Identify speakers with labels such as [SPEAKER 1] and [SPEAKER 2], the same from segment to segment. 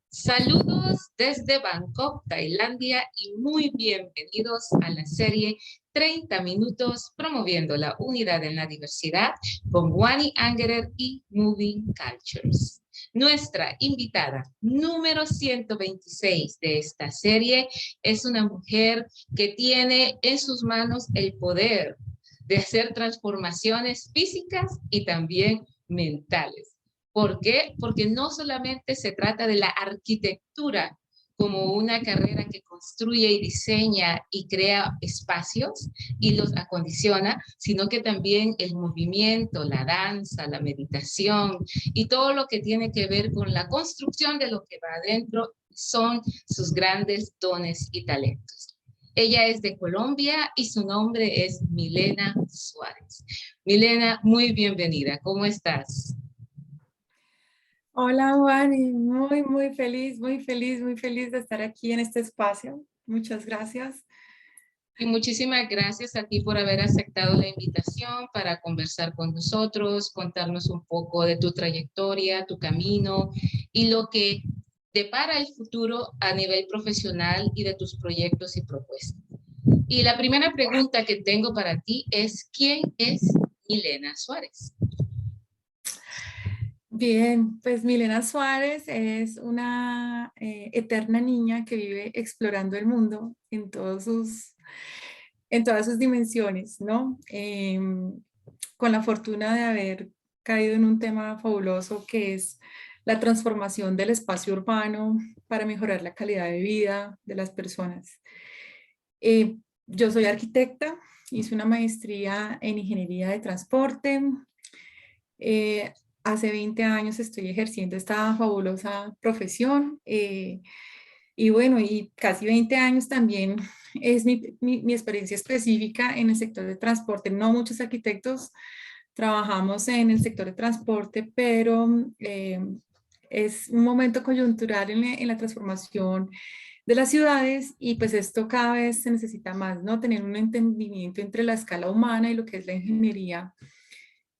[SPEAKER 1] Saludos desde Bangkok, Tailandia y muy bienvenidos a la serie 30 minutos promoviendo la unidad en la diversidad con Wani Angerer y Moving Cultures. Nuestra invitada número 126 de esta serie es una mujer que tiene en sus manos el poder de hacer transformaciones físicas y también mentales. ¿Por qué? Porque no solamente se trata de la arquitectura como una carrera que construye y diseña y crea espacios y los acondiciona, sino que también el movimiento, la danza, la meditación y todo lo que tiene que ver con la construcción de lo que va adentro son sus grandes dones y talentos. Ella es de Colombia y su nombre es Milena Suárez. Milena, muy bienvenida. ¿Cómo estás?
[SPEAKER 2] Hola, Wani, muy feliz de estar aquí en este espacio. Muchas gracias.
[SPEAKER 1] Y muchísimas gracias a ti por haber aceptado la invitación para conversar con nosotros, contarnos un poco de tu trayectoria, tu camino y lo que depara el futuro a nivel profesional y de tus proyectos y propuestas. Y la primera pregunta que tengo para ti es, ¿quién es Milena Suárez?
[SPEAKER 2] Bien, pues Milena Suárez es una eterna niña que vive explorando el mundo en todas sus dimensiones, ¿no? Con la fortuna de haber caído en un tema fabuloso que es la transformación del espacio urbano para mejorar la calidad de vida de las personas. Yo soy arquitecta, hice una maestría en ingeniería de transporte. Eh, Hace 20 años estoy ejerciendo esta fabulosa profesión y bueno, y casi 20 años también es mi experiencia específica en el sector de transporte. No muchos arquitectos trabajamos en el sector de transporte, pero es un momento coyuntural en la transformación de las ciudades y pues esto cada vez se necesita más, ¿no? Tener un entendimiento entre la escala humana y lo que es la ingeniería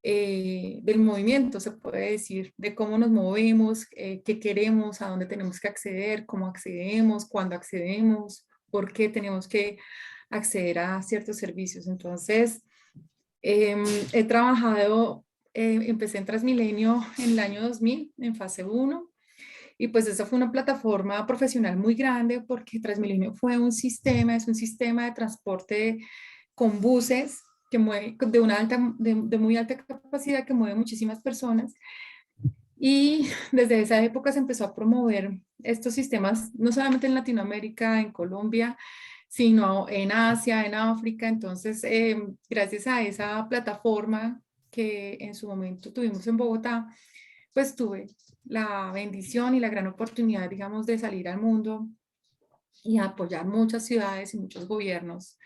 [SPEAKER 2] del movimiento, se puede decir, de cómo nos movemos, qué queremos, a dónde tenemos que acceder, cómo accedemos, cuándo accedemos, por qué tenemos que acceder a ciertos servicios. Entonces, he trabajado, empecé en Transmilenio en el año 2000, en fase 1, y pues esa fue una plataforma profesional muy grande porque Transmilenio fue un sistema, es un sistema de transporte con buses que mueve de muy alta capacidad que mueve muchísimas personas. Y desde esa época se empezó a promover estos sistemas, no solamente en Latinoamérica, en Colombia, sino en Asia, en África. Entonces, gracias a esa plataforma que en su momento tuvimos en Bogotá, pues tuve la bendición y la gran oportunidad, digamos, de salir al mundo y apoyar muchas ciudades y muchos gobiernos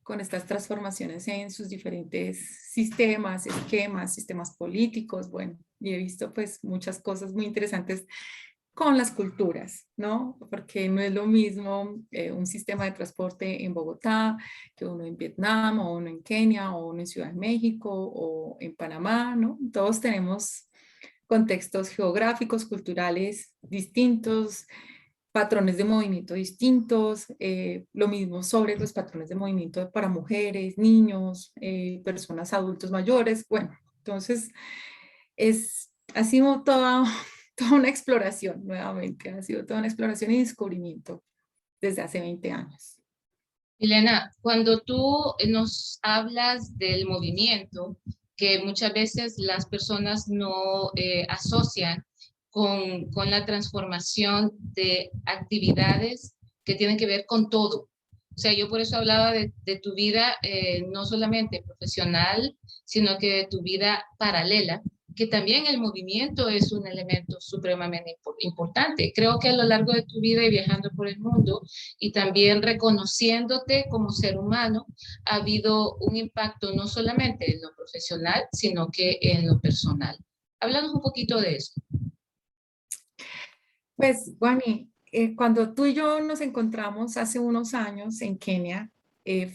[SPEAKER 2] con estas transformaciones en sus diferentes sistemas, esquemas, sistemas políticos, bueno, y he visto pues muchas cosas muy interesantes con las culturas, ¿no? Porque no es lo mismo un sistema de transporte en Bogotá que uno en Vietnam, o uno en Kenia, o uno en Ciudad de México, o en Panamá, ¿no? Todos tenemos contextos geográficos, culturales distintos, patrones de movimiento distintos, lo mismo sobre los patrones de movimiento para mujeres, niños, personas adultos mayores. Bueno, entonces ha sido toda una exploración nuevamente, ha sido toda una exploración y descubrimiento desde hace 20 años.
[SPEAKER 1] Milena, cuando tú nos hablas del movimiento, que muchas veces las personas no asocian con la transformación de actividades que tienen que ver con todo. O sea, yo por eso hablaba de tu vida no solamente profesional, sino que de tu vida paralela, que también el movimiento es un elemento supremamente importante. Creo que a lo largo de tu vida y viajando por el mundo y también reconociéndote como ser humano, ha habido un impacto no solamente en lo profesional, sino que en lo personal. Háblanos un poquito de eso.
[SPEAKER 2] Pues, Guani, cuando tú y yo nos encontramos hace unos años en Kenia,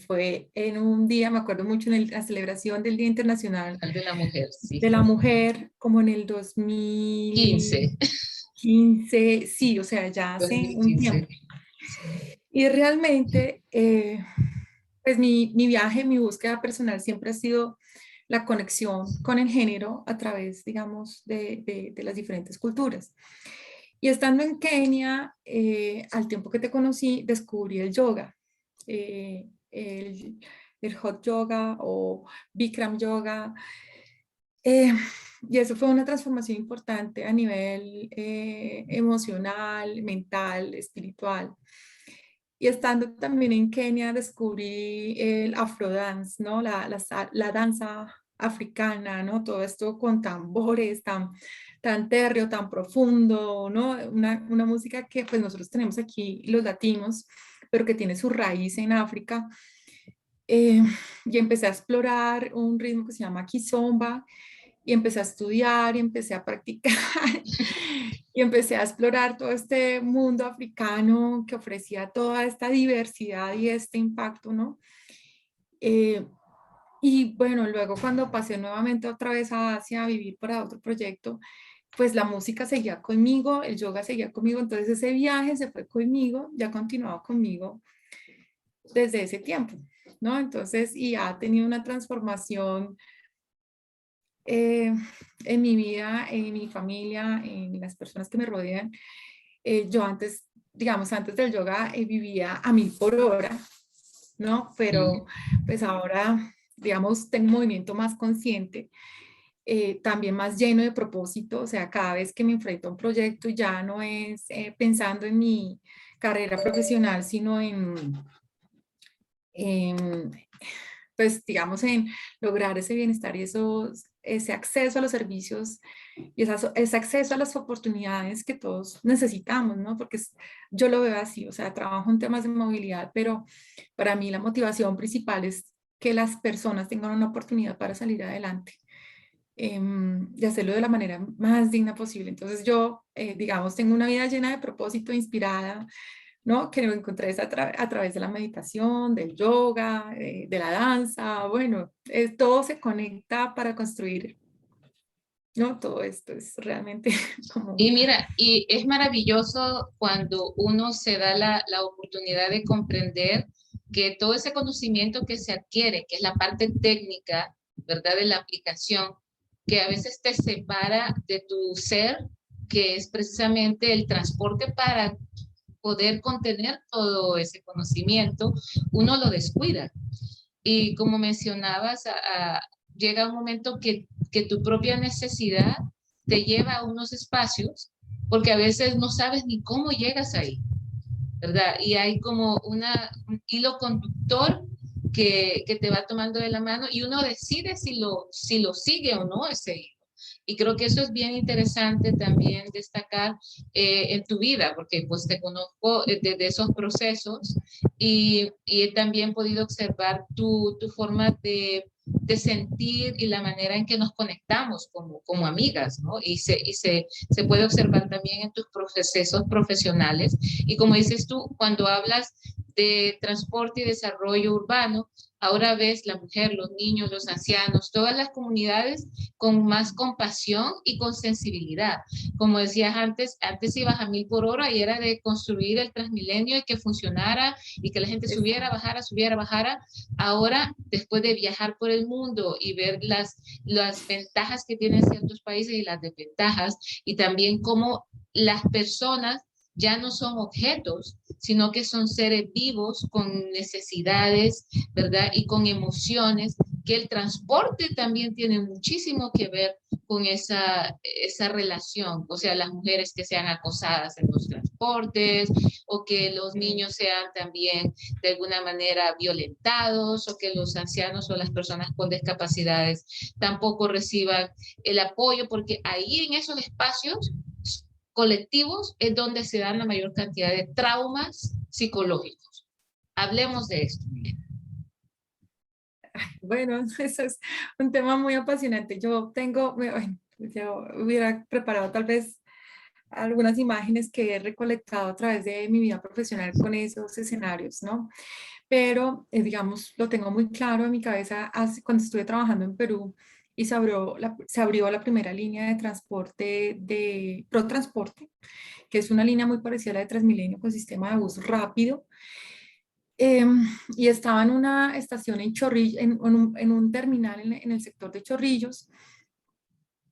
[SPEAKER 2] fue en un día, me acuerdo mucho, en la celebración del Día Internacional
[SPEAKER 1] De la mujer, sí.
[SPEAKER 2] de la Mujer, como en el
[SPEAKER 1] 15.
[SPEAKER 2] 2015, 2015, sí, o sea, ya hace un
[SPEAKER 1] 2015.
[SPEAKER 2] tiempo.
[SPEAKER 1] Sí.
[SPEAKER 2] Y realmente, pues mi viaje, mi búsqueda personal siempre ha sido la conexión con el género a través, digamos, de las diferentes culturas. Y estando en Kenia, al tiempo que te conocí, descubrí el yoga, el hot yoga o Bikram yoga. Eh, y eso fue una transformación importante a nivel emocional, mental, espiritual. Y estando también en Kenia descubrí el afrodance, ¿no? La danza africana, ¿no? Todo esto con tambores, tan térreo, tan profundo, ¿no? Una música que pues nosotros tenemos aquí los latinos, pero que tiene su raíz en África. Eh, y empecé a explorar un ritmo que se llama kizomba y empecé a estudiar y empecé a practicar y empecé a explorar todo este mundo africano que ofrecía toda esta diversidad y este impacto, ¿no? Eh, y bueno, luego cuando pasé nuevamente otra vez a Asia a vivir para otro proyecto, pues la música seguía conmigo, el yoga seguía conmigo, entonces ese viaje se fue conmigo, ya continuaba conmigo desde ese tiempo, ¿no? Entonces, y ha tenido una transformación eh, en mi vida, en mi familia, en las personas que me rodean. Yo antes, digamos, antes del yoga vivía a 1000 por hora, ¿no? Pero
[SPEAKER 1] Sí.
[SPEAKER 2] pues ahora, digamos, tengo un movimiento más consciente, también más lleno de propósito, o sea, cada vez que me enfrento a un proyecto ya no es pensando en mi carrera profesional, sino en pues digamos, en lograr ese bienestar y ese acceso a los servicios y ese acceso a las oportunidades que todos necesitamos, ¿no? Porque yo lo veo así, o sea, trabajo en temas de movilidad, pero para mí la motivación principal es que las personas tengan una oportunidad para salir adelante y hacerlo de la manera más digna posible. Entonces yo, digamos, tengo una vida llena de propósito, inspirada, ¿no? Que lo encontré a través de la meditación, del yoga, de la danza, bueno, todo se conecta para construir, ¿no? Todo esto es realmente como,
[SPEAKER 1] Y mira, y es maravilloso cuando uno se da la oportunidad de comprender que todo ese conocimiento que se adquiere, que es la parte técnica, ¿verdad? De la aplicación, que a veces te separa de tu ser, que es precisamente el transporte para poder contener todo ese conocimiento, uno lo descuida. Y como mencionabas, llega un momento que tu propia necesidad te lleva a unos espacios, porque a veces no sabes ni cómo llegas ahí, ¿verdad? Y hay como un hilo conductor que te va tomando de la mano y uno decide si lo sigue o no ese hilo. Y creo que eso es bien interesante también destacar en tu vida, porque pues te conozco desde esos procesos y he también podido observar tu forma de sentir y la manera en que nos conectamos como amigas, ¿no? Se puede observar también en tus procesos profesionales. Y como dices tú, cuando hablas de transporte y desarrollo urbano, ahora ves la mujer, los niños, los ancianos, todas las comunidades con más compasión y con sensibilidad. Como decías antes, antes ibas a 1000 por hora y era de construir el Transmilenio y que funcionara y que la gente subiera, bajara. Ahora, después de viajar por el mundo y ver las ventajas que tienen ciertos países y las desventajas, y también cómo las personas ya no son objetos, sino que son seres vivos con necesidades, ¿verdad? Y con emociones, que el transporte también tiene muchísimo que ver con esa relación, o sea, las mujeres que sean acosadas en los transportes o que los niños sean también de alguna manera violentados o que los ancianos o las personas con discapacidades tampoco reciban el apoyo, porque ahí en esos espacios colectivos es donde se dan la mayor cantidad de traumas psicológicos. Hablemos de esto.
[SPEAKER 2] bueno, eso es un tema muy apasionante. Yo tengo, bueno, yo hubiera preparado tal vez algunas imágenes que he recolectado a través de mi vida profesional con esos escenarios, ¿no? Pero, digamos, lo tengo muy claro en mi cabeza cuando estuve trabajando en Perú. y se abrió la primera línea de transporte de ProTransporte, que es una línea muy parecida a la de Transmilenio con sistema de bus rápido. Y estaba en una estación en Chorrillos, en un terminal en el sector de Chorrillos,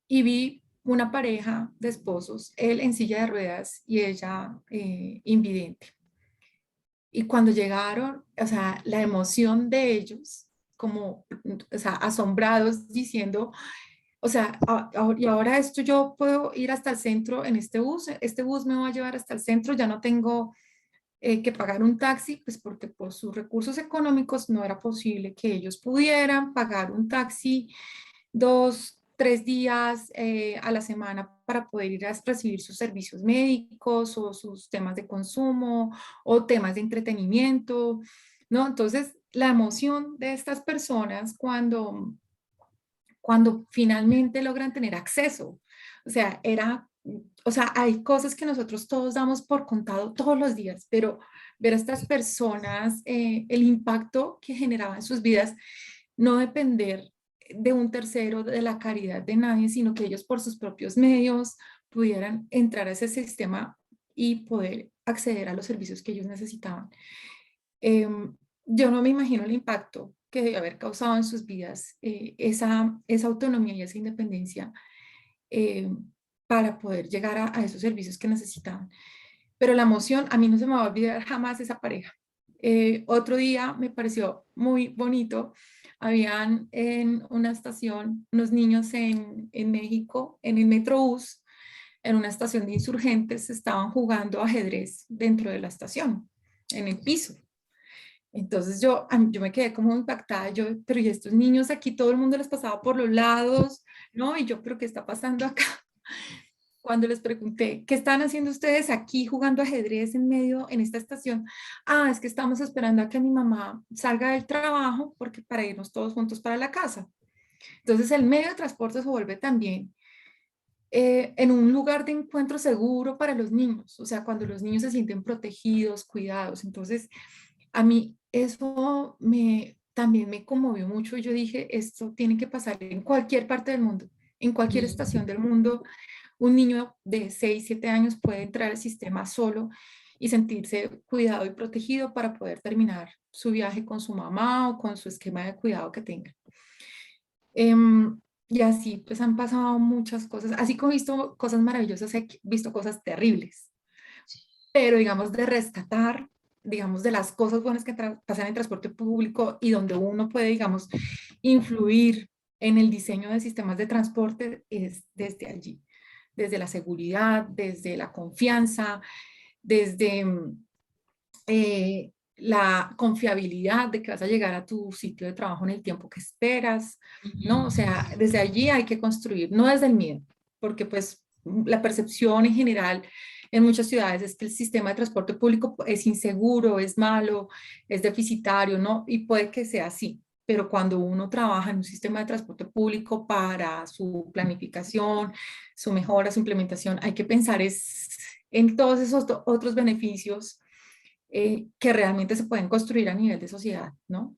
[SPEAKER 2] y vi una pareja de esposos, él en silla de ruedas y ella invidente. Y cuando llegaron, o sea, la emoción de ellos, como, o sea, asombrados, diciendo, o sea, y ahora esto yo puedo ir hasta el centro en este bus me va a llevar hasta el centro, ya no tengo que pagar un taxi, pues porque por sus recursos económicos no era posible que ellos pudieran pagar un taxi 2, 3 días a la semana para poder ir a recibir sus servicios médicos o sus temas de consumo o temas de entretenimiento, ¿no? Entonces, la emoción de estas personas cuando finalmente logran tener acceso, o sea, o sea, hay cosas que nosotros todos damos por contado todos los días, pero ver a estas personas, el impacto que generaba en sus vidas, no depender de un tercero, de la caridad de nadie, sino que ellos por sus propios medios pudieran entrar a ese sistema y poder acceder a los servicios que ellos necesitaban. Yo no me imagino el impacto que debe haber causado en sus vidas esa autonomía y esa independencia eh, para poder llegar a esos servicios que necesitaban. Pero la emoción, a mí no se me va a olvidar jamás esa pareja. Otro día me pareció muy bonito. Habían en una estación unos niños en México, en el Metrobús, en una estación de insurgentes, estaban jugando ajedrez dentro de la estación, en el piso. Entonces yo me quedé como impactada, pero ¿y estos niños aquí todo el mundo les pasaba por los lados, ¿no? Y yo, ¿pero qué está pasando acá? Cuando les pregunté, ¿qué están haciendo ustedes aquí jugando ajedrez en medio, en esta estación? Ah, es que estamos esperando a que mi mamá salga del trabajo porque para irnos todos juntos para la casa. Entonces el medio de transporte se vuelve también en un lugar de encuentro seguro para los niños, o sea, cuando los niños se sienten protegidos, cuidados. Entonces, a mí eso también me conmovió mucho. Yo dije, esto tiene que pasar en cualquier parte del mundo, en cualquier estación del mundo. Un niño de 6, 7 años puede entrar al sistema solo y sentirse cuidado y protegido para poder terminar su viaje con su mamá o con su esquema de cuidado que tenga. Y así pues han pasado muchas cosas, así como he visto cosas maravillosas, he visto cosas terribles, pero digamos de rescatar, digamos de las cosas buenas que pasan en transporte público y donde uno puede, digamos, influir en el diseño de sistemas de transporte es desde allí, desde la seguridad, desde la confianza, desde la confiabilidad de que vas a llegar a tu sitio de trabajo en el tiempo que esperas, ¿no? O sea, desde allí hay que construir, no desde el miedo, porque pues la percepción en general en muchas ciudades es que el sistema de transporte público es inseguro, es malo, es deficitario, ¿no? Y puede que sea así, pero cuando uno trabaja en un sistema de transporte público para su planificación, su mejora, su implementación, hay que pensar en todos esos otros beneficios que realmente se pueden construir a nivel de sociedad, ¿no?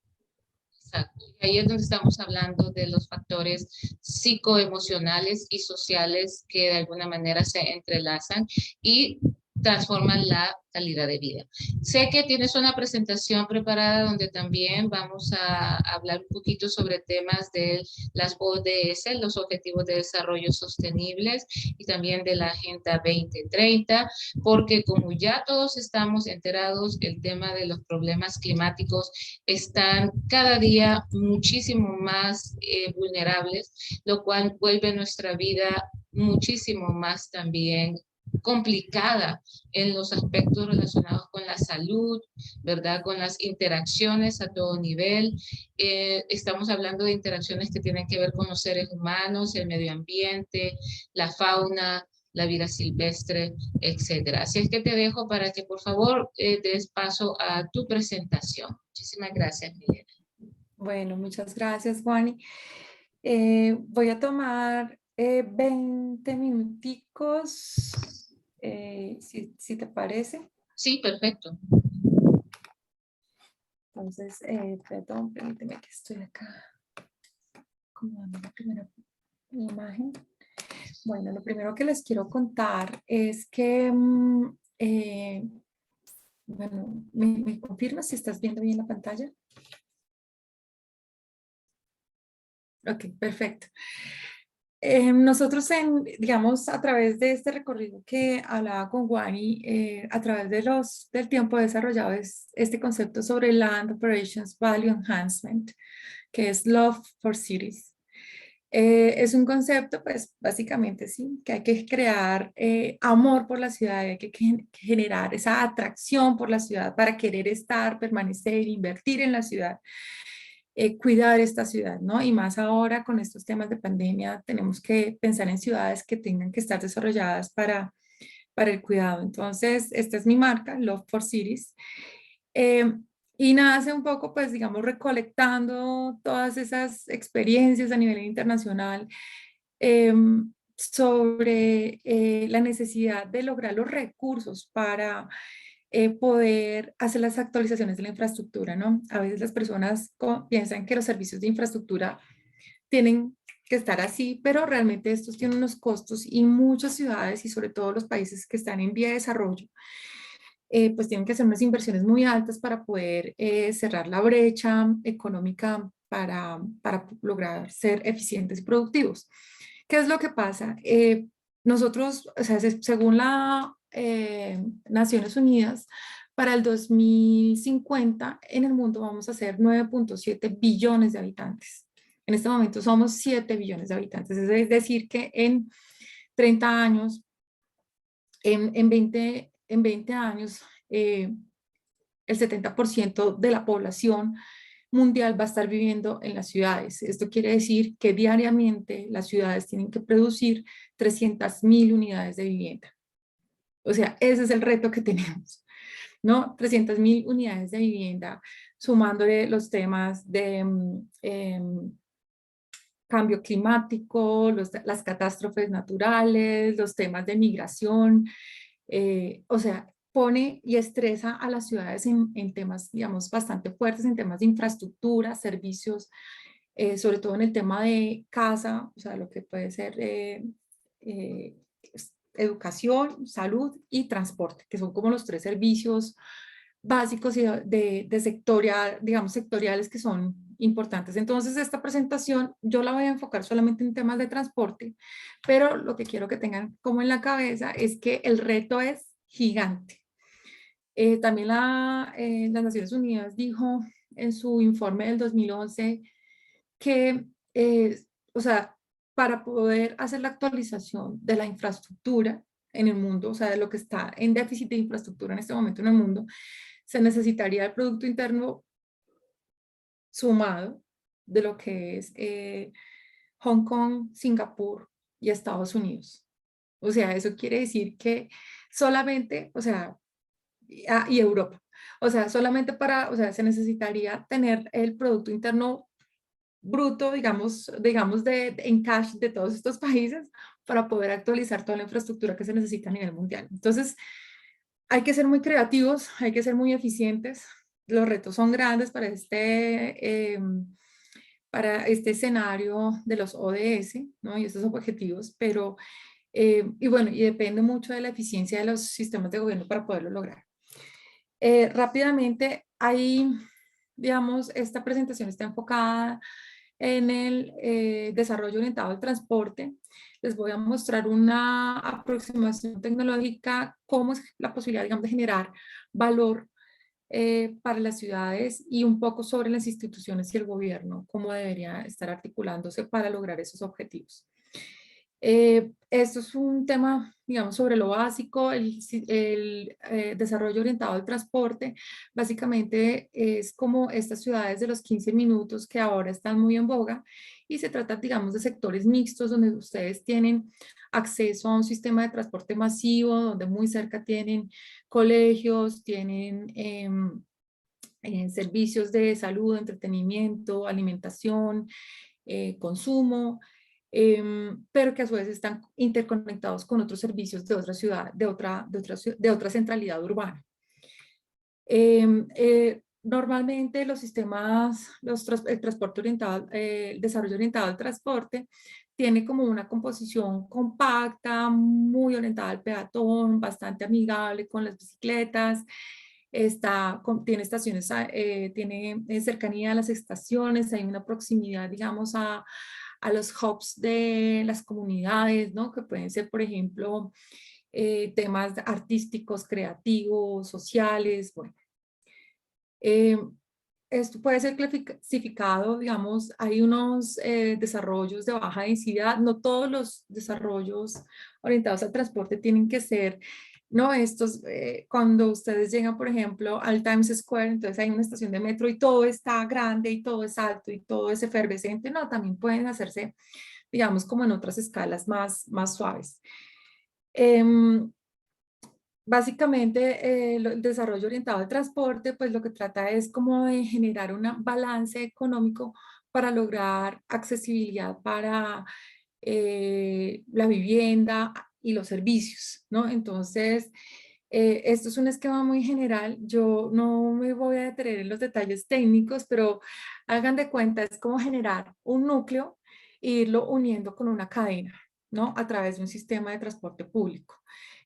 [SPEAKER 1] Exacto. Y ahí es donde estamos hablando de los factores psicoemocionales y sociales que de alguna manera se entrelazan y transforman la calidad de vida. Sé que tienes una presentación preparada donde también vamos a hablar un poquito sobre temas de las ODS, los Objetivos de Desarrollo Sostenibles y también de la Agenda 2030, porque como ya todos estamos enterados, el tema de los problemas climáticos están cada día muchísimo más vulnerables, lo cual vuelve nuestra vida muchísimo más también complicada en los aspectos relacionados con la salud, ¿verdad? Con las interacciones a todo nivel. Estamos hablando de interacciones que tienen que ver con los seres humanos, el medio ambiente, la fauna, la vida silvestre, etcétera. Así es que te dejo para que por favor des paso a tu presentación. Muchísimas gracias, Miguel.
[SPEAKER 2] Bueno, muchas gracias, Juani. Voy a tomar 20 minuticos, si te parece.
[SPEAKER 1] Sí, perfecto.
[SPEAKER 2] Entonces, perdón, permíteme que estoy acá acomodando la primera imagen. Bueno, lo primero que les quiero contar es que, bueno, ¿me confirmas si estás viendo bien la pantalla? Ok, perfecto. Nosotros, digamos, a través de este recorrido que hablaba con Wani, a través del tiempo desarrollado este concepto sobre Land Operations Value Enhancement, que es Love for Cities. Es un concepto, pues, básicamente, sí, que hay que crear amor por la ciudad, hay que generar esa atracción por la ciudad para querer estar, permanecer, invertir en la ciudad. Cuidar esta ciudad, ¿no? Y más ahora con estos temas de pandemia, tenemos que pensar en ciudades que tengan que estar desarrolladas para el cuidado. Entonces, esta es mi marca, Love for Cities. Eh, y nace un poco, pues, digamos, recolectando todas esas experiencias a nivel internacional eh, sobre la necesidad de lograr los recursos para poder hacer las actualizaciones de la infraestructura, ¿no? A veces las personas piensan que los servicios de infraestructura tienen que estar así, pero realmente estos tienen unos costos y muchas ciudades y sobre todo los países que están en vía de desarrollo, pues tienen que hacer unas inversiones muy altas para poder cerrar la brecha económica para lograr ser eficientes y productivos. ¿Qué es lo que pasa? Nosotros, o sea, según la Naciones Unidas, para el 2050 en el mundo vamos a ser 9.7 billones de habitantes. En este momento somos 7 billones de habitantes, es decir, que en 30 años, en 20 años, el 70% de la población mundial va a estar viviendo en las ciudades. Esto quiere decir que diariamente las ciudades tienen que producir 300.000 unidades de vivienda. O sea, ese es el reto que tenemos, ¿no? 300.000 unidades de vivienda, sumándole los temas de cambio climático, las catástrofes naturales, los temas de migración, o sea, pone y estresa a las ciudades en temas, digamos, bastante fuertes, en temas de infraestructura, servicios, sobre todo en el tema de casa, o sea, lo que puede ser eh, educación, salud y transporte, que son como los tres servicios básicos y de sectorial, digamos, sectoriales que son importantes. Entonces, esta presentación yo la voy a enfocar solamente en temas de transporte, pero lo que quiero que tengan como en la cabeza es que el reto es gigante. También las Naciones Unidas dijo en su informe del 2011 que, o sea, para poder hacer la actualización de la infraestructura en el mundo, o sea, de lo que está en déficit de infraestructura en este momento en el mundo, se necesitaría el Producto Interno sumado de lo que es Hong Kong, Singapur y Estados Unidos. O sea, eso quiere decir que solamente, o sea, y Europa. O sea, solamente o sea, se necesitaría tener el Producto Interno bruto, digamos en cash de todos estos países para poder actualizar toda la infraestructura que se necesita a nivel mundial. Entonces, hay que ser muy creativos, hay que ser muy eficientes. Los retos son grandes para este escenario de los ODS, ¿no? Y estos objetivos, pero, y bueno, y depende mucho de la eficiencia de los sistemas de gobierno para poderlo lograr. Rápidamente, ahí, digamos, esta presentación está enfocada en el desarrollo orientado al transporte. Les voy a mostrar una aproximación tecnológica, cómo es la posibilidad, digamos, de generar valor para las ciudades y un poco sobre las instituciones y el gobierno, cómo debería estar articulándose para lograr esos objetivos. Esto es un tema, digamos, sobre lo básico, el desarrollo orientado al transporte. Básicamente es como estas ciudades de los 15 minutos que ahora están muy en boga y se trata, digamos, de sectores mixtos donde ustedes tienen acceso a un sistema de transporte masivo, donde muy cerca tienen colegios, tienen servicios de salud, entretenimiento, alimentación, consumo, pero que a su vez están interconectados con otros servicios de otra ciudad, de otra centralidad urbana. Normalmente los sistemas, el transporte orientado, el desarrollo orientado al transporte tiene como una composición compacta, muy orientada al peatón, bastante amigable con las bicicletas, tiene estaciones, tiene cercanía a las estaciones, hay una proximidad, digamos, a los hubs de las comunidades, ¿no? Que pueden ser, por ejemplo, temas artísticos, creativos, sociales, bueno. Eh, Esto puede ser clasificado, digamos, hay unos desarrollos de baja densidad, no todos los desarrollos orientados al transporte tienen que ser, no estos, cuando ustedes llegan, por ejemplo, al Times Square, entonces hay una estación de metro y todo está grande y todo es alto y todo es efervescente, no, también pueden hacerse, digamos, como en otras escalas más suaves. Básicamente, el desarrollo orientado al transporte, pues lo que trata es como de generar un balance económico para lograr accesibilidad para la vivienda y los servicios, ¿no? Entonces, esto es un esquema muy general. Yo no me voy a detener en los detalles técnicos, pero hagan de cuenta, es como generar un núcleo e irlo uniendo con una cadena, ¿no? A través de un sistema de transporte público.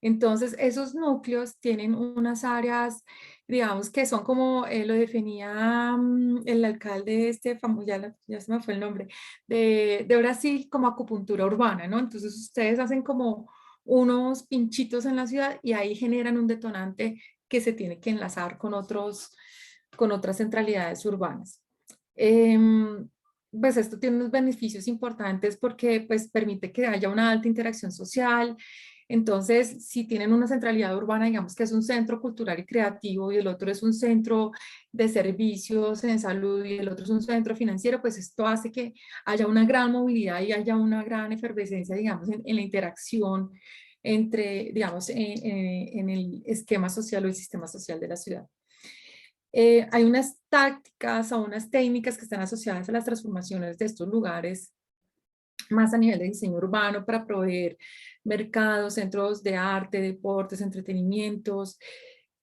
[SPEAKER 2] Entonces, esos núcleos tienen unas áreas, digamos, que son como lo definía el alcalde este famoso, ya se me fue el nombre, de Brasil, como acupuntura urbana, ¿no? Entonces, ustedes hacen como unos pinchitos en la ciudad y ahí generan un detonante que se tiene que enlazar con otras centralidades urbanas. Pues esto tiene unos beneficios importantes porque pues permite que haya una alta interacción social. Entonces, si tienen una centralidad urbana, digamos que es un centro cultural y creativo y el otro es un centro de servicios en salud y el otro es un centro financiero, pues esto hace que haya una gran movilidad y haya una gran efervescencia, digamos, en la interacción entre, digamos, en el esquema social o el sistema social de la ciudad. Hay unas tácticas o unas técnicas que están asociadas a las transformaciones de estos lugares más a nivel de diseño urbano para proveer mercados, centros de arte, deportes, entretenimientos,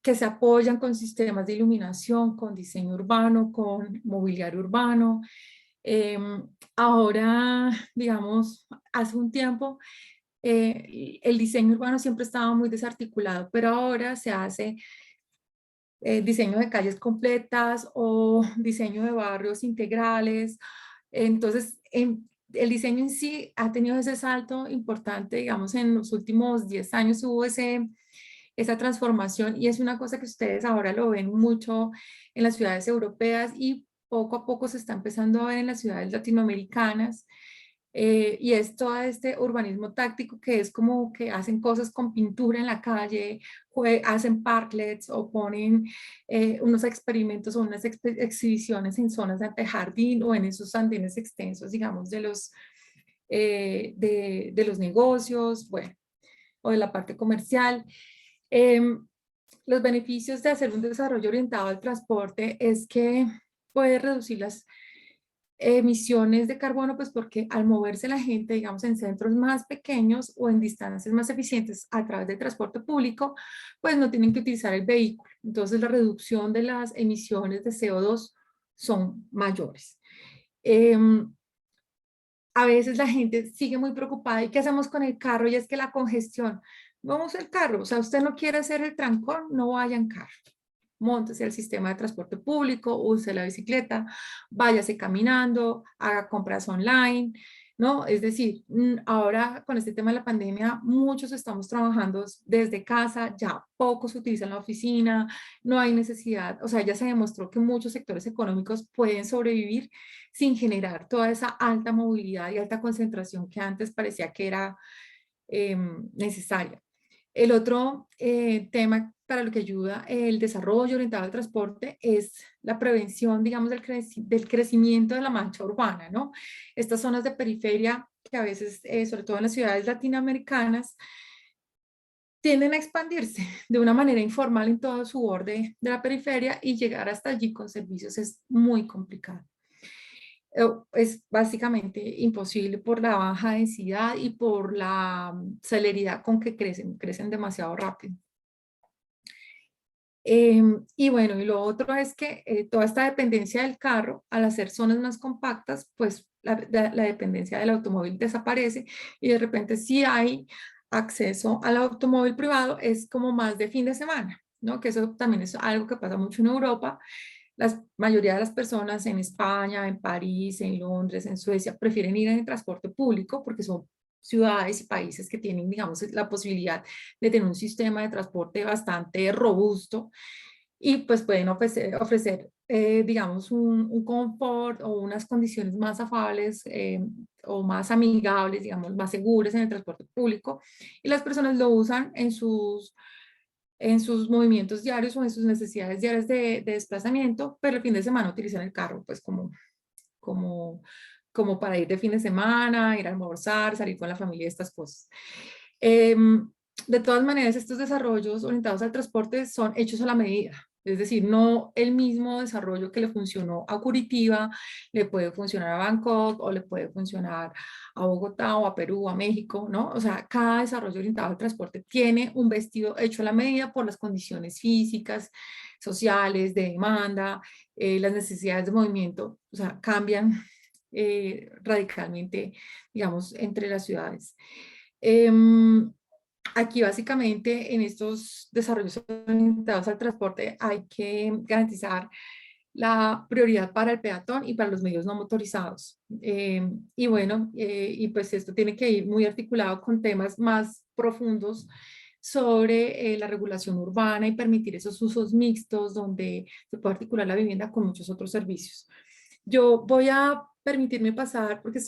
[SPEAKER 2] que se apoyan con sistemas de iluminación, con diseño urbano, con mobiliario urbano. Eh, Ahora, digamos, hace un tiempo, el diseño urbano siempre estaba muy desarticulado, pero ahora se hace diseño de calles completas o diseño de barrios integrales. Entonces, el diseño en sí ha tenido ese salto importante, digamos, en los últimos 10 años hubo esa transformación y es una cosa que ustedes ahora lo ven mucho en las ciudades europeas y poco a poco se está empezando a ver en las ciudades latinoamericanas. Y es todo este urbanismo táctico que es como que hacen cosas con pintura en la calle, hacen parklets o ponen unos experimentos o unas exhibiciones en zonas de antejardín o en esos andenes extensos, digamos, de los negocios, bueno, o de la parte comercial. Em, los beneficios de hacer un desarrollo orientado al transporte es que puede reducir las emisiones de carbono, pues porque al moverse la gente, digamos, en centros más pequeños o en distancias más eficientes a través del transporte público, pues no tienen que utilizar el vehículo. Entonces la reducción de las emisiones de CO2 son mayores. A veces la gente sigue muy preocupada, ¿y qué hacemos con el carro? Y es que la congestión, vamos al carro, o sea, usted no quiere hacer el trancón, no vaya en carro. Móntese al sistema de transporte público, use la bicicleta, váyase caminando, haga compras online, ¿no? Es decir, ahora con este tema de la pandemia, muchos estamos trabajando desde casa, ya pocos utilizan la oficina, no hay necesidad, o sea, ya se demostró que muchos sectores económicos pueden sobrevivir sin generar toda esa alta movilidad y alta concentración que antes parecía que era necesaria. El otro tema para lo que ayuda el desarrollo orientado al transporte es la prevención, digamos, del crecimiento de la mancha urbana, ¿no? Estas zonas de periferia que a veces, sobre todo en las ciudades latinoamericanas, tienden a expandirse de una manera informal en todo su borde de la periferia y llegar hasta allí con servicios es muy complicado. Es básicamente imposible por la baja densidad y por la celeridad con que crecen demasiado rápido. Y bueno, y lo otro es que toda esta dependencia del carro, al hacer zonas más compactas, pues la dependencia del automóvil desaparece y de repente si hay acceso al automóvil privado es como más de fin de semana, ¿no? Que eso también es algo que pasa mucho en Europa. La mayoría de las personas en España, en París, en Londres, en Suecia, prefieren ir en el transporte público porque son ciudades y países que tienen, digamos, la posibilidad de tener un sistema de transporte bastante robusto y pues pueden ofrecer digamos, un confort o unas condiciones más afables o más amigables, digamos, más seguras en el transporte público y las personas lo usan en sus movimientos diarios o en sus necesidades diarias de desplazamiento, pero el fin de semana utilizan el carro pues como, como para ir de fin de semana, ir a almorzar, salir con la familia, estas cosas. De todas maneras, estos desarrollos orientados al transporte son hechos a la medida. Es decir, no el mismo desarrollo que le funcionó a Curitiba, le puede funcionar a Bangkok o le puede funcionar a Bogotá o a Perú, a México, ¿no? O sea, cada desarrollo orientado al transporte tiene un vestido hecho a la medida por las condiciones físicas, sociales, de demanda, las necesidades de movimiento, o sea, cambian radicalmente, digamos, entre las ciudades. Aquí básicamente en estos desarrollos orientados al transporte hay que garantizar la prioridad para el peatón y para los medios no motorizados. Y bueno, y pues esto tiene que ir muy articulado con temas más profundos sobre la regulación urbana y permitir esos usos mixtos donde se puede articular la vivienda con muchos otros servicios. Yo voy a permitirme pasar porque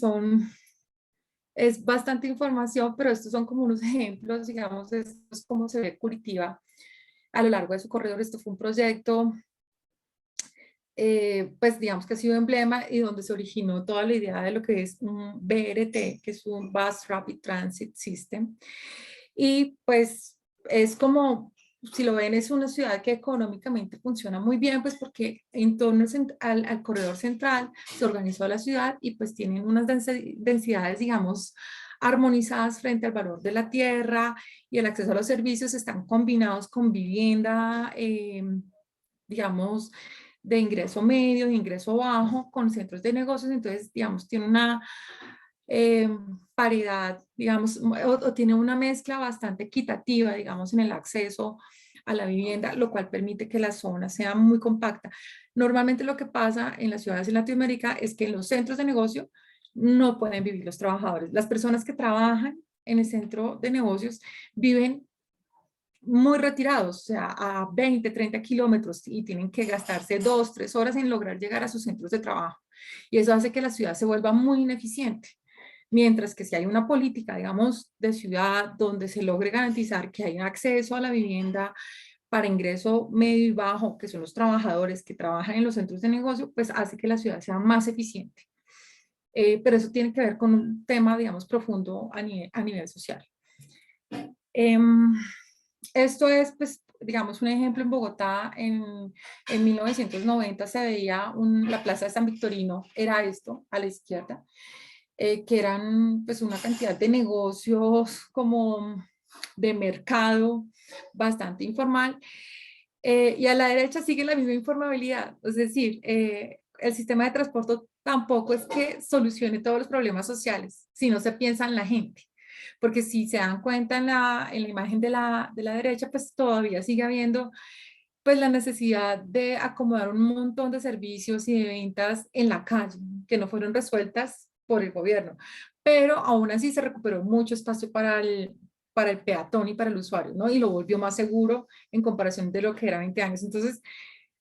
[SPEAKER 2] es bastante información, pero estos son como unos ejemplos, digamos, esto es cómo se ve Curitiba a lo largo de su corredor. Esto fue un proyecto, pues digamos que ha sido emblema y donde se originó toda la idea de lo que es un BRT, que es un Bus Rapid Transit System. Y pues es como, si lo ven, es una ciudad que económicamente funciona muy bien, pues porque en torno al corredor central se organizó la ciudad y pues tienen unas densidades, digamos, armonizadas frente al valor de la tierra y el acceso a los servicios están combinados con vivienda, digamos, de ingreso medio, de ingreso bajo, con centros de negocios, entonces, digamos, tiene una paridad, digamos, o tiene una mezcla bastante equitativa, digamos, en el acceso a la vivienda, lo cual permite que la zona sea muy compacta. Normalmente lo que pasa en las ciudades de Latinoamérica es que en los centros de negocio no pueden vivir los trabajadores. Las personas que trabajan en el centro de negocios viven muy retirados, o sea, a 20, 30 kilómetros y tienen que gastarse 2, 3 horas en lograr llegar a sus centros de trabajo. Y eso hace que la ciudad se vuelva muy ineficiente. Mientras que si hay una política, digamos, de ciudad donde se logre garantizar que hay acceso a la vivienda para ingreso medio y bajo, que son los trabajadores que trabajan en los centros de negocio, pues hace que la ciudad sea más eficiente. Pero eso tiene que ver con un tema, digamos, profundo a nivel social. Esto es, pues, digamos, un ejemplo en Bogotá, en 1990 se veía la Plaza de San Victorino, era esto, a la izquierda, que eran pues una cantidad de negocios como de mercado bastante informal, y a la derecha sigue la misma informabilidad, es decir, el sistema de transporte tampoco es que solucione todos los problemas sociales, si no se piensa en la gente. Porque si se dan cuenta en la imagen de la derecha, pues todavía sigue habiendo pues la necesidad de acomodar un montón de servicios y de ventas en la calle que no fueron resueltas por el gobierno. Pero aún así se recuperó mucho espacio para el peatón y para el usuario, ¿no? Y lo volvió más seguro en comparación de lo que era 20 años. Entonces,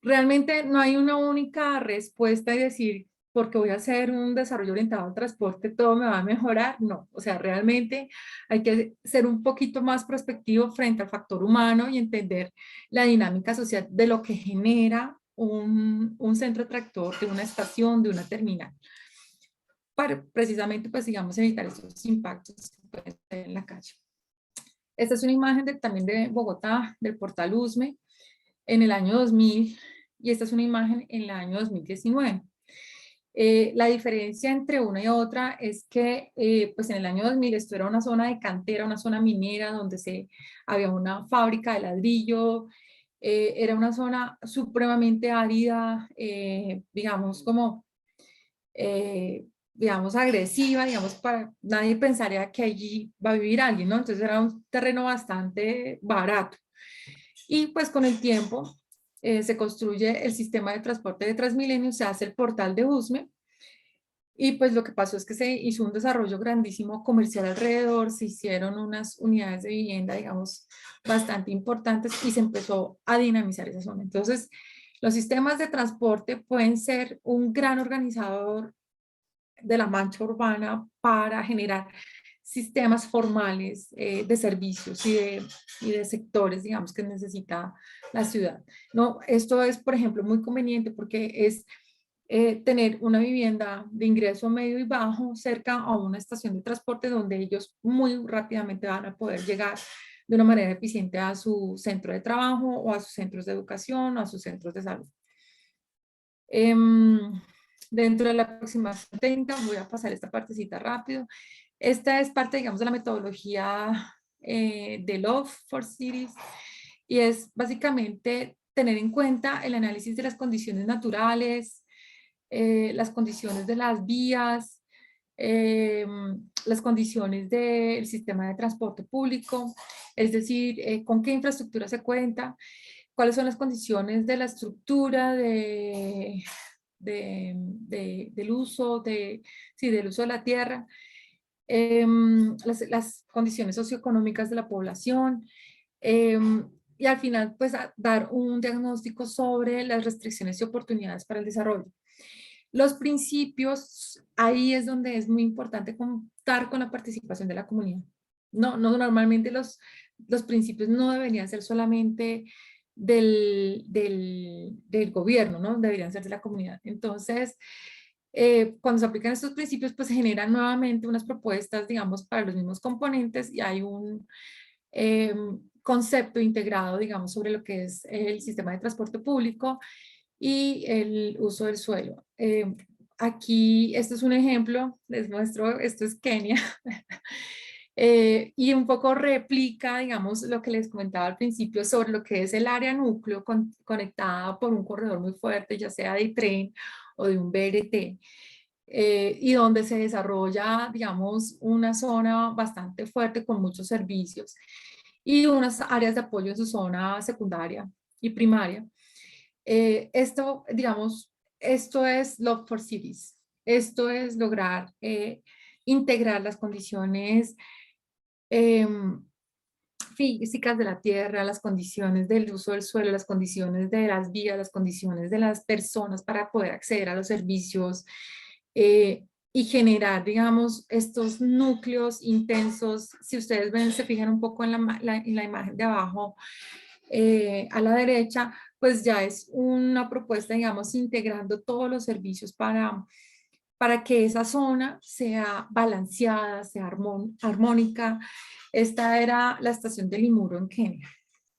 [SPEAKER 2] realmente no hay una única respuesta y decir, porque voy a hacer un desarrollo orientado al transporte, todo me va a mejorar. No, o sea, realmente hay que ser un poquito más prospectivo frente al factor humano y entender la dinámica social de lo que genera un centro tractor, de una estación, de una terminal, para precisamente, pues, digamos, evitar esos impactos que pueden ser en la calle. Esta es una imagen también de Bogotá, del Portal Usme, en el año 2000, y esta es una imagen en el año 2019. La diferencia entre una y otra es que pues en el año 2000 esto era una zona de cantera, una zona minera donde había una fábrica de ladrillo Era una zona supremamente árida, digamos, como, digamos, agresiva, digamos, para nadie pensaría que allí va a vivir alguien, ¿no? Entonces era un terreno bastante barato. Y pues con el tiempo se construye el sistema de transporte de Transmilenio, se hace el portal de Usme, y pues lo que pasó es que se hizo un desarrollo grandísimo comercial alrededor, se hicieron unas unidades de vivienda, digamos, bastante importantes y se empezó a dinamizar esa zona. Entonces, los sistemas de transporte pueden ser un gran organizador de la mancha urbana para generar sistemas formales de servicios y de sectores, digamos, que necesita la ciudad. No, esto es, por ejemplo, muy conveniente porque es tener una vivienda de ingreso medio y bajo cerca a una estación de transporte donde ellos muy rápidamente van a poder llegar de una manera eficiente a su centro de trabajo o a sus centros de educación o a sus centros de salud. Dentro de la próxima técnica, voy a pasar esta partecita rápido. Esta es parte, digamos, de la metodología de Love for Cities y es básicamente tener en cuenta el análisis de las condiciones naturales, las condiciones de las vías, las condiciones del sistema de transporte público, es decir, con qué infraestructura se cuenta, cuáles son las condiciones de la estructura del uso sí, del uso de la tierra, las condiciones socioeconómicas de la población, y al final pues dar un diagnóstico sobre las restricciones y oportunidades para el desarrollo. Los principios, ahí es donde es muy importante contar con la participación de la comunidad. No, normalmente los principios no deberían ser solamente del gobierno, ¿no? Deberían ser de la comunidad. Entonces, cuando se aplican estos principios, pues se generan nuevamente unas propuestas, digamos, para los mismos componentes y hay un concepto integrado, digamos, sobre lo que es el sistema de transporte público y el uso del suelo. Aquí, esto es un ejemplo, les muestro, esto es Kenia, y un poco replica, digamos, lo que les comentaba al principio sobre lo que es el área núcleo conectada por un corredor muy fuerte, ya sea de tren o de un BRT, y donde se desarrolla, digamos, una zona bastante fuerte con muchos servicios y unas áreas de apoyo en su zona secundaria y primaria. Esto, digamos, esto es Love for Cities. Esto es lograr integrar las condiciones físicas de la tierra, las condiciones del uso del suelo, las condiciones de las vías, las condiciones de las personas para poder acceder a los servicios y generar, digamos, estos núcleos intensos. Si ustedes ven, se fijan un poco en en la imagen de abajo, a la derecha, pues ya es una propuesta, digamos, integrando todos los servicios para que esa zona sea balanceada, sea armónica. Esta era la estación de Limuru en Kenia,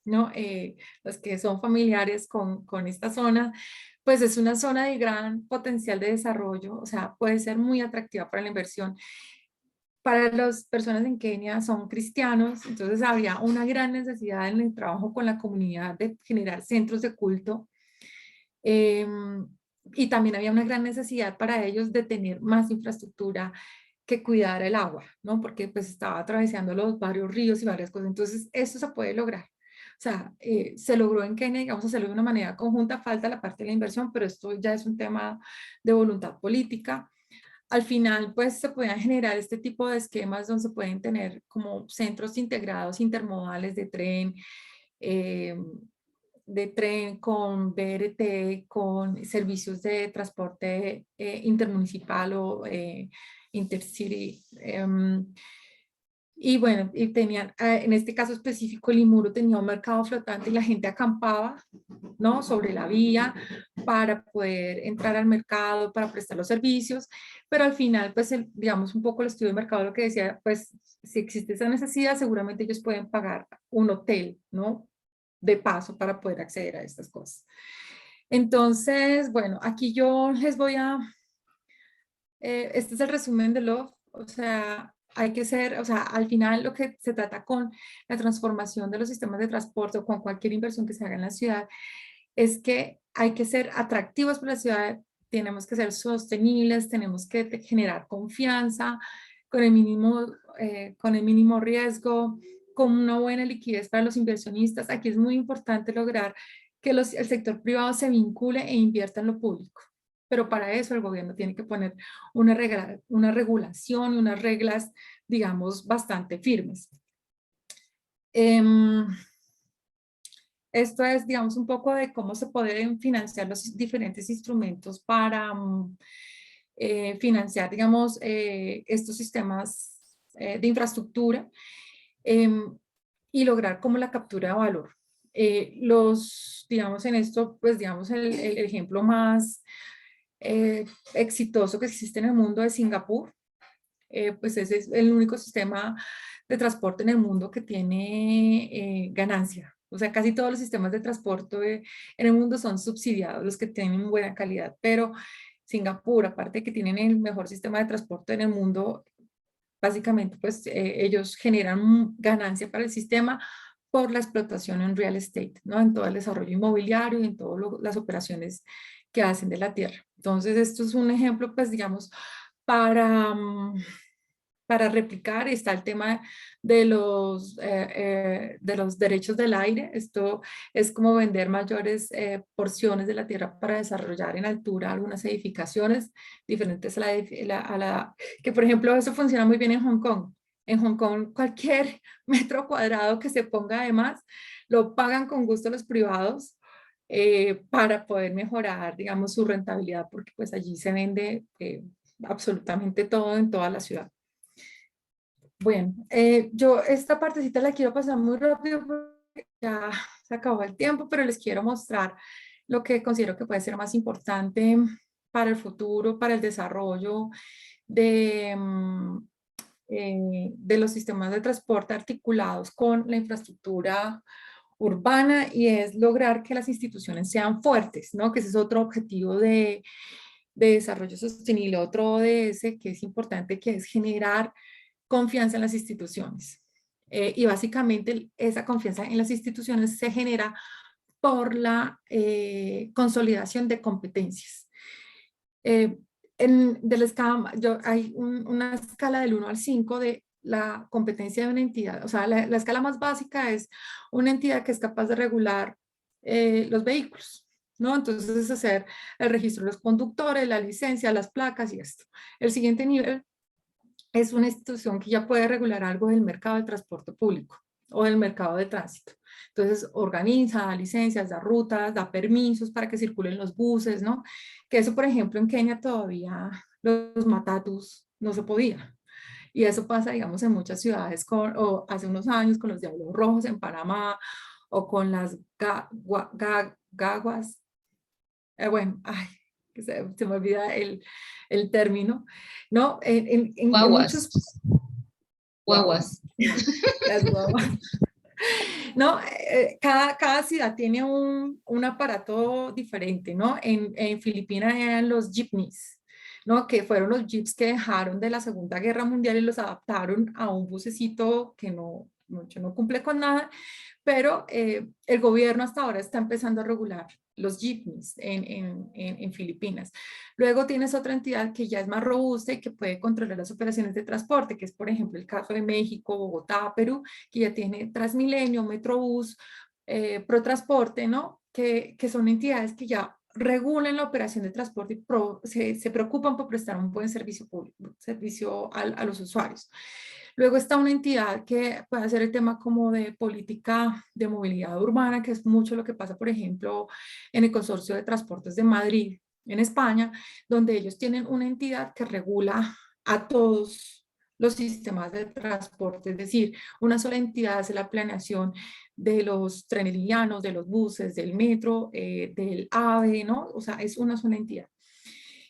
[SPEAKER 2] ¿no? Los que son familiares con esta zona, pues es una zona de gran potencial de desarrollo, o sea, puede ser muy atractiva para la inversión. Para las personas en Kenia son cristianos, entonces habría una gran necesidad en el trabajo con la comunidad de generar centros de culto. Y también había una gran necesidad para ellos de tener más infraestructura que cuidar el agua, ¿no? Porque pues estaba atravesando los varios ríos y varias cosas. Entonces, esto se puede lograr. O sea, se logró en Kenia, digamos, hacerlo de una manera conjunta, falta la parte de la inversión, pero esto ya es un tema de voluntad política. Al final, pues se pueden generar este tipo de esquemas donde se pueden tener como centros integrados intermodales eh, de tren con BRT, con servicios de transporte intermunicipal o intercity. Y bueno, y tenían, en este caso específico, Limuru tenía un mercado flotante y la gente acampaba, ¿no? Sobre la vía para poder entrar al mercado, para prestar los servicios, pero al final, pues, digamos, un poco el estudio de mercado lo que decía, pues, si existe esa necesidad, seguramente ellos pueden pagar un hotel, ¿no? De paso para poder acceder a estas cosas. Entonces, bueno, aquí yo les voy a, este es el resumen de Love, o sea, hay que ser, o sea, al final lo que se trata con la transformación de los sistemas de transporte o con cualquier inversión que se haga en la ciudad es que hay que ser atractivos para la ciudad, tenemos que ser sostenibles, tenemos que generar confianza con el mínimo riesgo, con una buena liquidez para los inversionistas. Aquí es muy importante lograr que el sector privado se vincule e invierta en lo público. Pero para eso el gobierno tiene que poner una regulación y unas reglas, digamos, bastante firmes. Esto es, digamos, un poco de cómo se pueden financiar los diferentes instrumentos para financiar, digamos, estos sistemas de infraestructura y lograr como la captura de valor. Digamos, en esto, pues, digamos, el ejemplo más exitoso que existe en el mundo es Singapur. Pues ese es el único sistema de transporte en el mundo que tiene ganancia. O sea, casi todos los sistemas de transporte en el mundo son subsidiados, los que tienen buena calidad, pero Singapur, aparte de que tienen el mejor sistema de transporte en el mundo, básicamente pues ellos generan ganancia para el sistema por la explotación en real estate, ¿no? En todo el desarrollo inmobiliario y en todas las operaciones que hacen de la tierra. Entonces, esto es un ejemplo, pues, digamos, para, para replicar. Está el tema de los derechos del aire. Esto es como vender mayores porciones de la tierra para desarrollar en altura algunas edificaciones diferentes que por ejemplo eso funciona muy bien en Hong Kong. En Hong Kong cualquier metro cuadrado que se ponga además lo pagan con gusto los privados para poder mejorar, digamos, su rentabilidad, porque pues allí se vende absolutamente todo en toda la ciudad. Bueno, yo esta partecita la quiero pasar muy rápido porque ya se acabó el tiempo, pero les quiero mostrar lo que considero que puede ser más importante para el futuro, para el desarrollo de, de los sistemas de transporte articulados con la infraestructura urbana, y es lograr que las instituciones sean fuertes, ¿no? Que ese es otro objetivo de desarrollo sostenible, otro ODS que es importante, que es generar confianza en las instituciones. Y básicamente esa confianza en las instituciones se genera por la consolidación de competencias. Hay una escala del 1 al 5 de la competencia de una entidad. O sea, la escala más básica es una entidad que es capaz de regular los vehículos, ¿no? Entonces es hacer el registro de los conductores, la licencia, las placas y esto. El siguiente nivel es una institución que ya puede regular algo del mercado del transporte público o del mercado de tránsito. Entonces, organiza, da licencias, da rutas, da permisos para que circulen los buses, ¿no? Que eso, por ejemplo, en Kenia todavía los matatus no se podía. Y eso pasa, digamos, en muchas ciudades, o hace unos años con los Diablos Rojos en Panamá, o con las gaguas. Bueno, ay, que se me olvida el término, ¿no? En muchos...
[SPEAKER 1] Guaguas.
[SPEAKER 2] Guaguas.
[SPEAKER 1] Guaguas.
[SPEAKER 2] Las guaguas. No, cada ciudad tiene un aparato diferente, ¿no? En Filipinas eran los jeepneys, ¿no? Que fueron los jeeps que dejaron de la Segunda Guerra Mundial y los adaptaron a un bucecito que no cumple con nada, pero el gobierno hasta ahora está empezando a regular los jeepneys en Filipinas. Luego tienes otra entidad que ya es más robusta y que puede controlar las operaciones de transporte, que es por ejemplo el caso de México, Bogotá, Perú, que ya tiene Transmilenio, Metrobús, Protransporte, ¿no? Que son entidades que ya regulan la operación de transporte y se preocupan por prestar un buen servicio público, servicio a los usuarios. Luego está una entidad que puede hacer el tema como de política de movilidad urbana, que es mucho lo que pasa, por ejemplo, en el Consorcio de Transportes de Madrid, en España, donde ellos tienen una entidad que regula a todos los sistemas de transporte, es decir, una sola entidad hace la planeación de los trenes livianos, de los buses, del metro, del AVE, ¿no? O sea, es una sola entidad.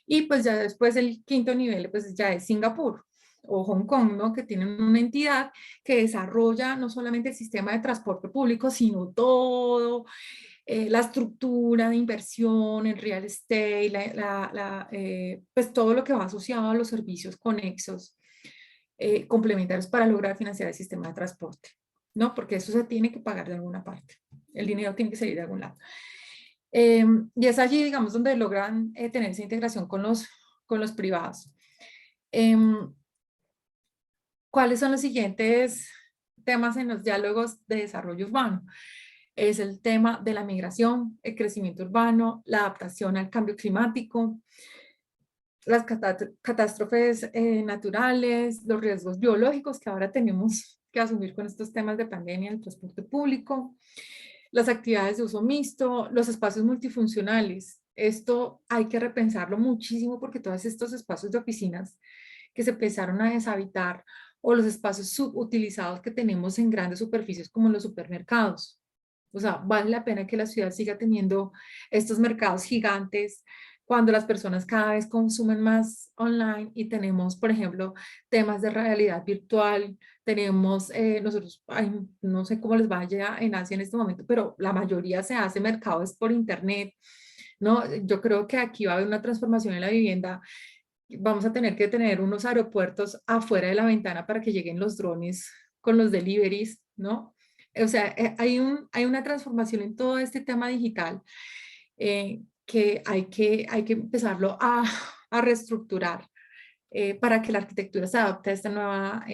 [SPEAKER 2] Y pues ya después el quinto nivel, pues ya es Singapur o Hong Kong, ¿no? Que tienen una entidad que desarrolla no solamente el sistema de transporte público, sino todo, la estructura de inversión, el real estate, pues todo lo que va asociado a los servicios conexos complementarios para lograr financiar el sistema de transporte, ¿no? Porque eso se tiene que pagar de alguna parte. El dinero tiene que salir de algún lado. Y es allí, digamos, donde logran tener esa integración con los privados. ¿Cuáles son los siguientes temas en los diálogos de desarrollo urbano? Es el tema de la migración, el crecimiento urbano, la adaptación al cambio climático, las catástrofes naturales, los riesgos biológicos que ahora tenemos que asumir con estos temas de pandemia en el transporte público, las actividades de uso mixto, los espacios multifuncionales. Esto hay que repensarlo muchísimo porque todos estos espacios de oficinas que se empezaron a deshabitar o los espacios subutilizados que tenemos en grandes superficies como los supermercados. O sea, vale la pena que la ciudad siga teniendo estos mercados gigantes cuando las personas cada vez consumen más online y tenemos, por ejemplo, temas de realidad virtual, tenemos, nosotros, ay, no sé cómo les vaya en Asia en este momento, pero la mayoría se hace mercado es por internet, ¿no? Yo creo que aquí va a haber una transformación en la vivienda. Vamos a tener que tener unos aeropuertos afuera de la ventana para que lleguen los drones con los deliveries, ¿no? O sea, hay una transformación en todo este tema digital que hay que empezarlo a reestructurar para que la arquitectura se adapte a esta nueva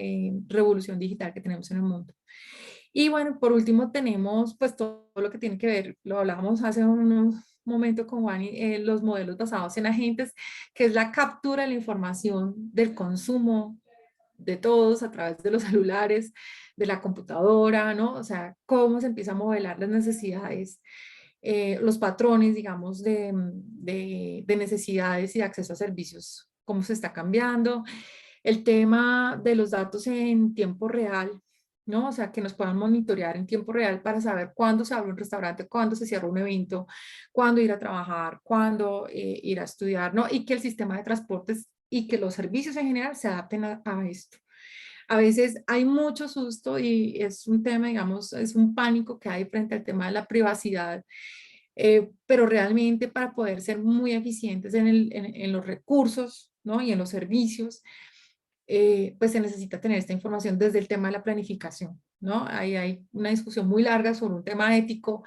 [SPEAKER 2] revolución digital que tenemos en el mundo. Y bueno, por último tenemos pues todo lo que tiene que ver, lo hablábamos hace unos momentos con Juan, los modelos basados en agentes, que es la captura de la información del consumo de todos a través de los celulares, de la computadora, ¿no? O sea, cómo se empieza a modelar las necesidades, los patrones, digamos, de necesidades y de acceso a servicios, cómo se está cambiando. El tema de los datos en tiempo real, ¿no? O sea, que nos puedan monitorear en tiempo real para saber cuándo se abre un restaurante, cuándo se cierra un evento, cuándo ir a trabajar, cuándo ir a estudiar, ¿no? Y que el sistema de transportes y que los servicios en general se adapten a esto. A veces hay mucho susto y es un tema, digamos, es un pánico que hay frente al tema de la privacidad, pero realmente para poder ser muy eficientes en los recursos, ¿no? Y en los servicios, pues se necesita tener esta información desde el tema de la planificación, ¿no? Ahí hay una discusión muy larga sobre un tema ético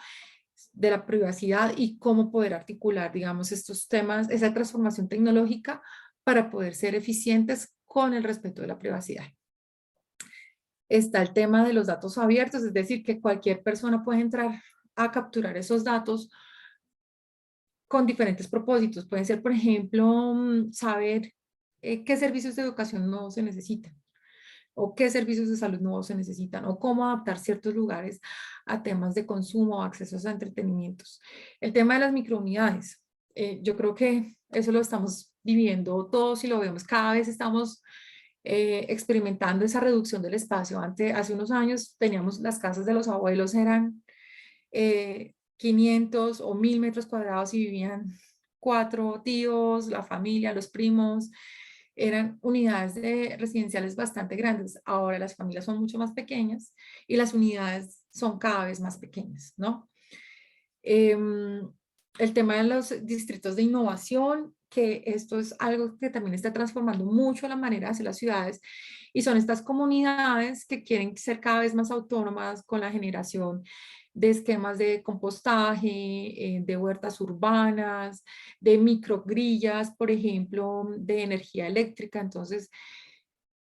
[SPEAKER 2] de la privacidad y cómo poder articular, digamos, estos temas, esa transformación tecnológica para poder ser eficientes con el respeto de la privacidad. Está el tema de los datos abiertos, es decir, que cualquier persona puede entrar a capturar esos datos con diferentes propósitos. Pueden ser, por ejemplo, saber qué servicios de educación no se necesitan o qué servicios de salud nuevos se necesitan, o cómo adaptar ciertos lugares a temas de consumo o accesos a entretenimientos. El tema de las microunidades, yo creo que eso lo estamos viviendo todos y lo vemos, cada vez estamos experimentando esa reducción del espacio. Hace unos años teníamos las casas de los abuelos, eran 500 o 1000 metros cuadrados y vivían 4 tíos, la familia, los primos, eran unidades residenciales bastante grandes. Ahora las familias son mucho más pequeñas y las unidades son cada vez más pequeñas, ¿no? El tema de los distritos de innovación, que esto es algo que también está transformando mucho la manera de hacer las ciudades, y son estas comunidades que quieren ser cada vez más autónomas con la generación de esquemas de compostaje, de huertas urbanas, de microgrillas, por ejemplo, de energía eléctrica. Entonces,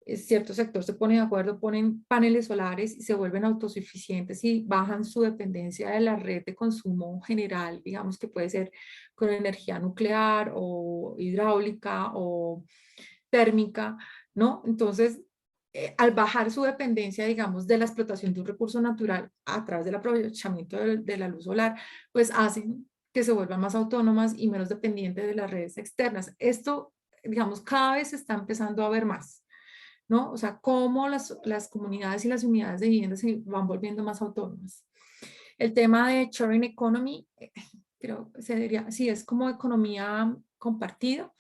[SPEAKER 2] cierto sector se pone de acuerdo, ponen paneles solares y se vuelven autosuficientes y bajan su dependencia de la red de consumo general, digamos que puede ser con energía nuclear o hidráulica o térmica, ¿no? Entonces, al bajar su dependencia, digamos, de la explotación de un recurso natural a través del aprovechamiento de la luz solar, pues hacen que se vuelvan más autónomas y menos dependientes de las redes externas. Esto, digamos, cada vez se está empezando a ver más, ¿no? O sea, cómo las comunidades y las unidades de vivienda se van volviendo más autónomas. El tema de sharing economy, creo que se diría, sí, es como economía compartida,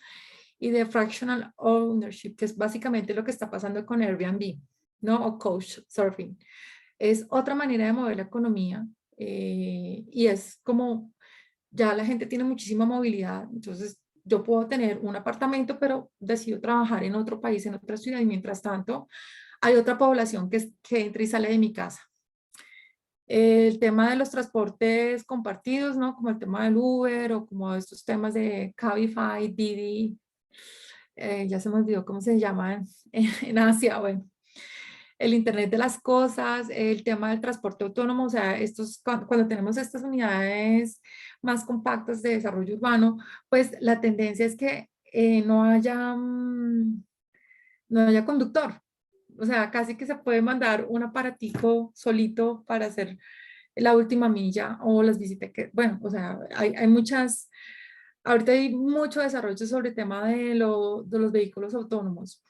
[SPEAKER 2] y de fractional ownership, que es básicamente lo que está pasando con Airbnb, ¿no? O Couchsurfing. Es otra manera de mover la economía y es como ya la gente tiene muchísima movilidad, entonces yo puedo tener un apartamento, pero decido trabajar en otro país, en otra ciudad, y mientras tanto hay otra población que entra y sale de mi casa. El tema de los transportes compartidos, ¿no? Como el tema del Uber o como estos temas de Cabify, Didi, ya se me olvidó cómo se llaman en Asia, bueno. El Internet de las cosas, el tema del transporte autónomo, o sea, cuando tenemos estas unidades más compactas de desarrollo urbano, pues la tendencia es que no haya conductor. O sea, casi que se puede mandar un aparatico solito para hacer la última milla o las visitas que, bueno, o sea, ahorita hay mucho desarrollo sobre el tema de los vehículos autónomos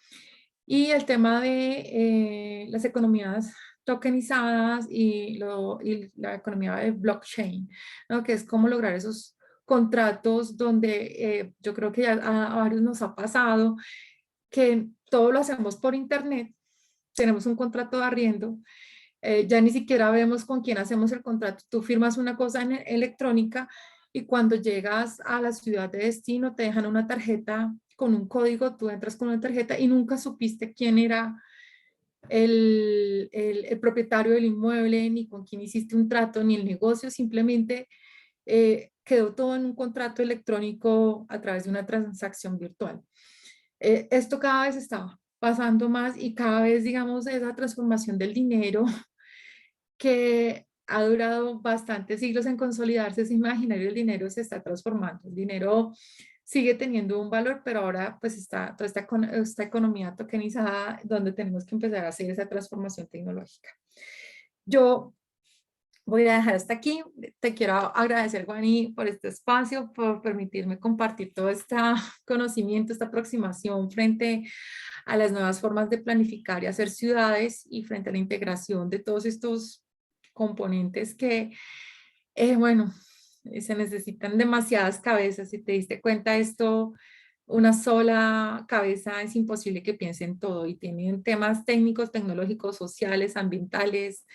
[SPEAKER 2] y el tema de las economías tokenizadas y la economía de blockchain, ¿no? Que es cómo lograr esos contratos donde yo creo que ya a varios nos ha pasado que todo lo hacemos por internet, tenemos un contrato de arriendo, ya ni siquiera vemos con quién hacemos el contrato, tú firmas una cosa electrónica y cuando llegas a la ciudad de destino te dejan una tarjeta con un código, tú entras con una tarjeta y nunca supiste quién era el propietario del inmueble, ni con quién hiciste un trato, ni el negocio, simplemente quedó todo en un contrato electrónico a través de una transacción virtual. Esto cada vez está pasando más y cada vez, digamos, esa transformación del dinero que ha durado bastantes siglos en consolidarse, ese imaginario del dinero se está transformando. El dinero sigue teniendo un valor, pero ahora pues está toda esta economía tokenizada donde tenemos que empezar a hacer esa transformación tecnológica. Yo voy a dejar hasta aquí. Te quiero agradecer, Juani, por este espacio, por permitirme compartir todo este conocimiento, esta aproximación frente a las nuevas formas de planificar y hacer ciudades y frente a la integración de todos estos componentes que, bueno, se necesitan demasiadas cabezas. Si te diste cuenta, esto, una sola cabeza es imposible que piense en todo y tienen temas técnicos, tecnológicos, sociales, ambientales.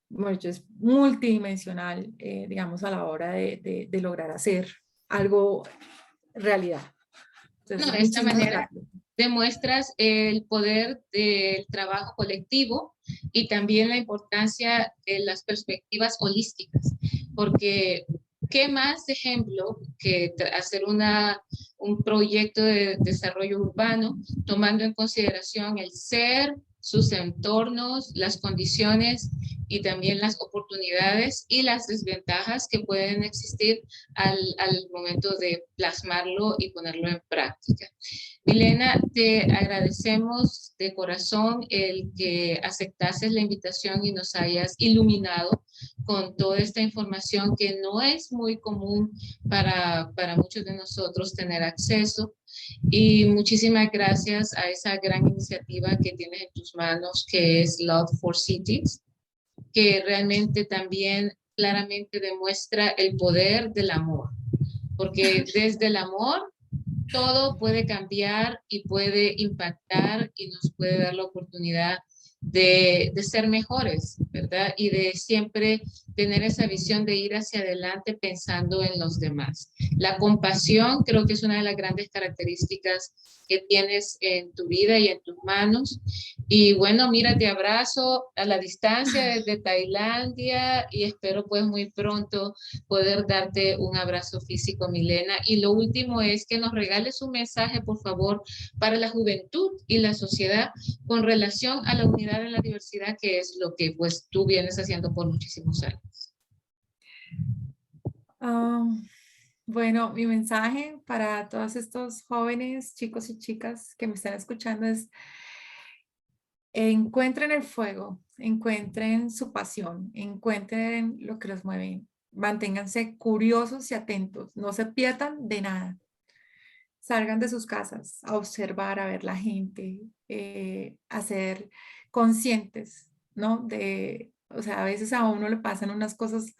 [SPEAKER 2] Bueno, es multidimensional, digamos, a la hora de lograr hacer algo realidad.
[SPEAKER 1] No,
[SPEAKER 2] Entonces,
[SPEAKER 1] de esta
[SPEAKER 2] muchísimas
[SPEAKER 1] manera
[SPEAKER 2] gracias.
[SPEAKER 1] demuestras el poder del trabajo colectivo y también la importancia de las perspectivas holísticas, porque ¿qué más ejemplo que hacer un proyecto de desarrollo urbano tomando en consideración el ser, sus entornos, las condiciones y también las oportunidades y las desventajas que pueden existir al momento de plasmarlo y ponerlo en práctica? Milena, te agradecemos de corazón el que aceptases la invitación y nos hayas iluminado con toda esta información que no es muy común para muchos de nosotros tener acceso. Y muchísimas gracias a esa gran iniciativa que tienes en tus manos, que es Love for Cities, que realmente también claramente demuestra el poder del amor, porque desde el amor todo puede cambiar y puede impactar y nos puede dar la oportunidad de ser mejores, ¿verdad? Y de siempre tener esa visión de ir hacia adelante pensando en los demás. La compasión creo que es una de las grandes características que tienes en tu vida y en tus manos. Y bueno, mira, te abrazo a la distancia desde Tailandia y espero pues muy pronto poder darte un abrazo físico, Milena. Y lo último es que nos regales un mensaje, por favor, para la juventud y la sociedad con relación a la unidad en la diversidad, que es lo que pues tú vienes haciendo por muchísimos años.
[SPEAKER 2] Bueno, mi mensaje para todos estos jóvenes, chicos y chicas que me están escuchando es: encuentren el fuego, encuentren su pasión, encuentren lo que los mueve, manténganse curiosos y atentos, no se pierdan de nada. Salgan de sus casas a observar, a ver la gente, a ser conscientes, ¿no? O sea, a veces a uno le pasan unas cosas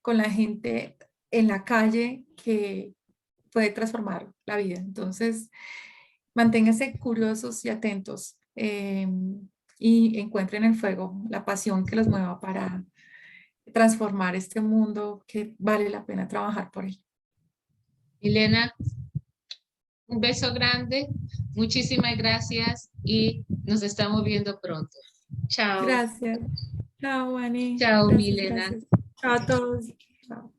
[SPEAKER 2] con la gente en la calle que puede transformar la vida. Entonces, manténganse curiosos y atentos y encuentren el fuego, la pasión que los mueva para transformar este mundo que vale la pena trabajar por él.
[SPEAKER 1] Milena, un beso grande, muchísimas gracias y nos estamos viendo pronto. Chao.
[SPEAKER 2] Gracias. Chao, Ani.
[SPEAKER 1] Chao,
[SPEAKER 2] Gracias,
[SPEAKER 1] Milena.
[SPEAKER 2] gracias. Chao a todos. Chao.